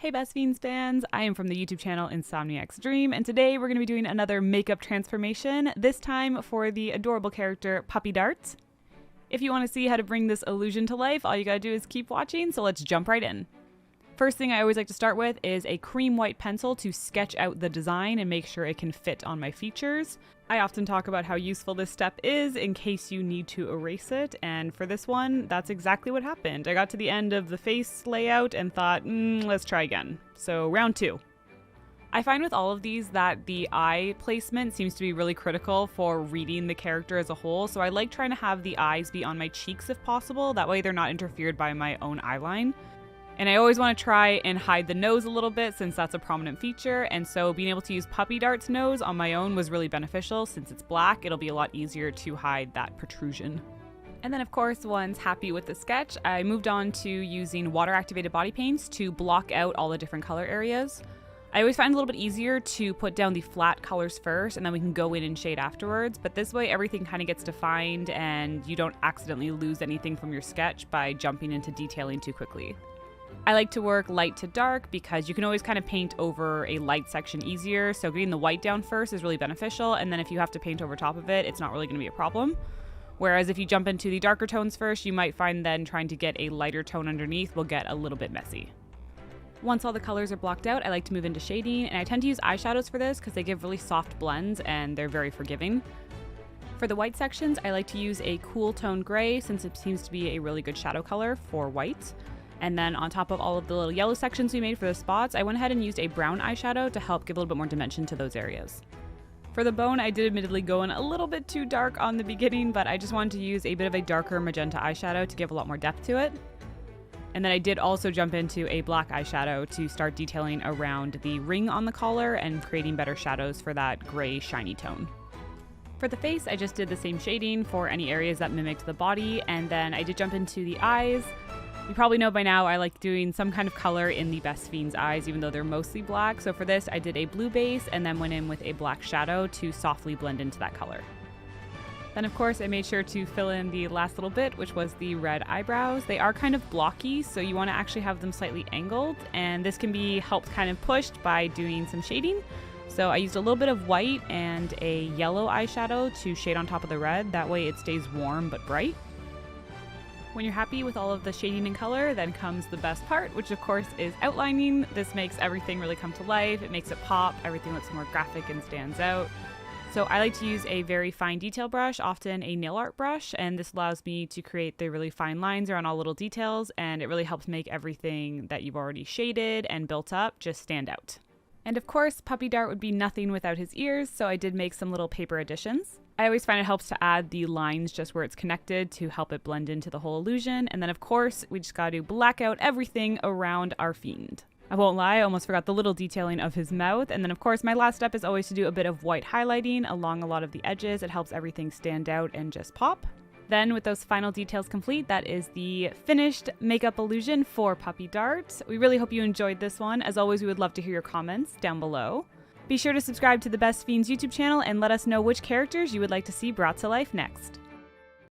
Hey Best Fiends fans, I am from the YouTube channel Insomniac's Dream, and today we're going to be doing another makeup transformation, this time for the adorable character Puppy Dart. If you want to see how to bring this illusion to life, all you gotta do is keep watching, so let's jump right in. First thing I always like to start with is a cream white pencil to sketch out the design and make sure it can fit on my features. I often talk about how useful this step is in case you need to erase it, and for this one, that's exactly what happened. I got to the end of the face layout and thought, let's try again. So round two. I find with all of these that the eye placement seems to be really critical for reading the character as a whole, so I like trying to have the eyes be on my cheeks if possible, that way they're not interfered by my own eyeline. And I always want to try and hide the nose a little bit since that's a prominent feature, and so being able to use Puppy Dart's nose on my own was really beneficial. Since it's black, it'll be a lot easier to hide that protrusion. And then of course, once happy with the sketch, I moved on to using water-activated body paints to block out all the different color areas. I always find it a little bit easier to put down the flat colors first and then we can go in and shade afterwards, but this way everything kind of gets defined and you don't accidentally lose anything from your sketch by jumping into detailing too quickly. I like to work light to dark because you can always kind of paint over a light section easier, so getting the white down first is really beneficial, and then if you have to paint over top of it, it's not really going to be a problem. Whereas if you jump into the darker tones first, you might find then trying to get a lighter tone underneath will get a little bit messy. Once all the colors are blocked out, I like to move into shading, and I tend to use eyeshadows for this because they give really soft blends and they're very forgiving. For the white sections, I like to use a cool tone gray since it seems to be a really good shadow color for white. And then on top of all of the little yellow sections we made for the spots, I went ahead and used a brown eyeshadow to help give a little bit more dimension to those areas. For the bone, I did admittedly go in a little bit too dark on the beginning, but I just wanted to use a bit of a darker magenta eyeshadow to give a lot more depth to it. And then I did also jump into a black eyeshadow to start detailing around the ring on the collar and creating better shadows for that gray shiny tone. For the face, I just did the same shading for any areas that mimicked the body, and then I did jump into the eyes. You probably know by now I like doing some kind of color in the Best Fiends eyes, even though they're mostly black. So for this, I did a blue base and then went in with a black shadow to softly blend into that color. Then of course, I made sure to fill in the last little bit, which was the red eyebrows. They are kind of blocky, so you want to actually have them slightly angled, and this can be helped kind of pushed by doing some shading. So I used a little bit of white and a yellow eyeshadow to shade on top of the red. That way it stays warm but bright. When you're happy with all of the shading and color, then comes the best part, which of course is outlining. This makes everything really come to life. It makes it pop. Everything looks more graphic and stands out. So I like to use a very fine detail brush, often a nail art brush, and this allows me to create the really fine lines around all little details, and it really helps make everything that you've already shaded and built up just stand out. And of course, Puppy Dart would be nothing without his ears, so I did make some little paper additions. I always find it helps to add the lines just where it's connected to help it blend into the whole illusion. And then of course, we just gotta black out everything around our fiend. I won't lie, I almost forgot the little detailing of his mouth. And then of course, my last step is always to do a bit of white highlighting along a lot of the edges. It helps everything stand out and just pop. Then with those final details complete, that is the finished makeup illusion for Puppy Dart. We really hope you enjoyed this one. As always, we would love to hear your comments down below. Be sure to subscribe to the Best Fiends YouTube channel and let us know which characters you would like to see brought to life next.